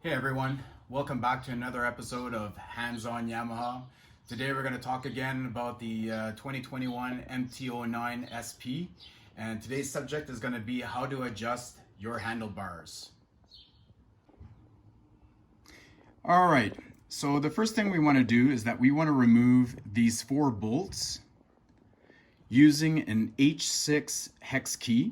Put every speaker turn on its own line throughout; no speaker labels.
Hey everyone, welcome back to another episode of Hands on Yamaha. Today we're going to talk again about the 2021 MT09SP, and today's subject is going to be how to adjust your handlebars. Alright, so the first thing we want to do is that we want to remove these 4 bolts using an H6 hex key.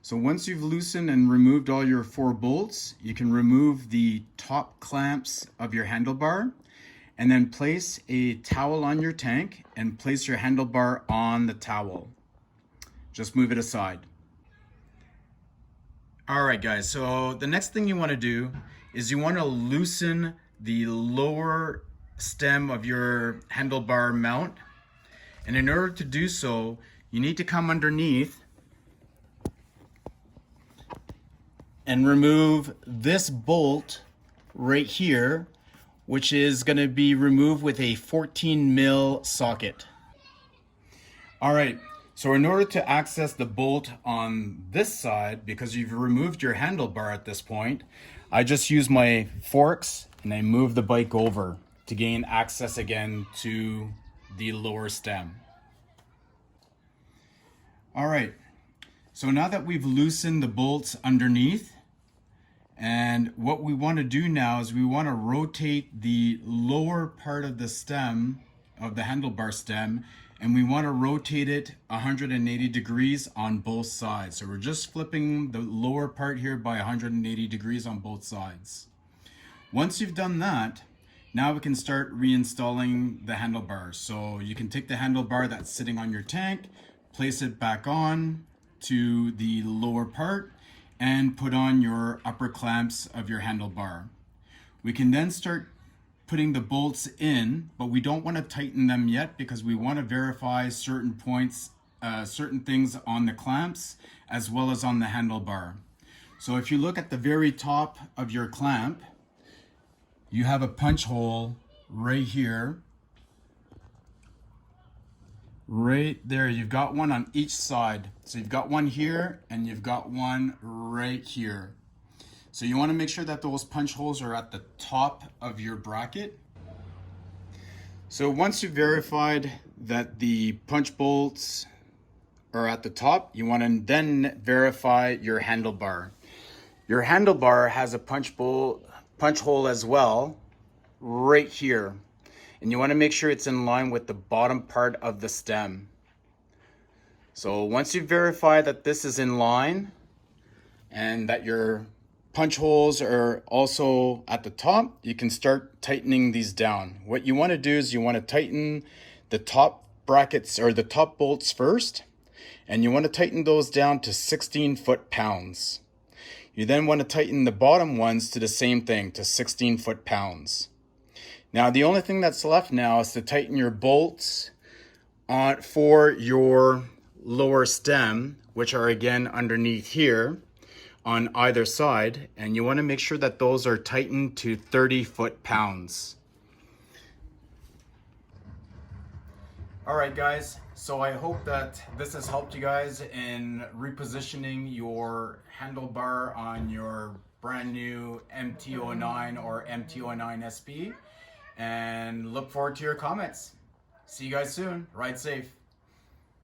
So once you've loosened and removed all your 4 bolts, you can remove the top clamps of your handlebar and then place a towel on your tank and place your handlebar on the towel. Just move it aside. Alright guys, so the next thing you want to do is you want to loosen the lower stem of your handlebar mount. And in order to do so, you need to come underneath and remove this bolt right here, which is going to be removed with a 14 mil socket. All right, so in order to access the bolt on this side, because you've removed your handlebar at this point, I just use my forks and I move the bike over to gain access again to the lower stem. All right, so now that we've loosened the bolts underneath, and what we want to do now is we want to rotate the lower part of the stem, of the handlebar stem, and we want to rotate it 180 degrees on both sides. So we're just flipping the lower part here by 180 degrees on both sides. Once you've done that, now we can start reinstalling the handlebars. So you can take the handlebar that's sitting on your tank, place it back on to the lower part, and put on your upper clamps of your handlebar. We can then start putting the bolts in, but we don't want to tighten them yet because we want to verify certain points, certain things on the clamps as well as on the handlebar. So if you look at the very top of your clamp, you have a punch hole right here. Right there, you've got one on each side. So you've got one here and you've got one right here. So you want to make sure that those punch holes are at the top of your bracket. So once you've verified that the punch bolts are at the top, you want to then verify your handlebar. Your handlebar has a punch hole as well, right here. And you want to make sure it's in line with the bottom part of the stem. So once you verify that this is in line and that your punch holes are also at the top, you can start tightening these down. What you want to do is you want to tighten the top brackets or the top bolts first, and you want to tighten those down to 16 foot-pounds. You then want to tighten the bottom ones to the same thing, to 16 foot-pounds. Now the only thing that's left now is to tighten your bolts for your lower stem, which are again underneath here on either side, and you want to make sure that those are tightened to 30 foot-pounds. Alright guys, so I hope that this has helped you guys in repositioning your handlebar on your brand new MT09 or MT09SP. And look forward to your comments. See you guys soon. Ride safe.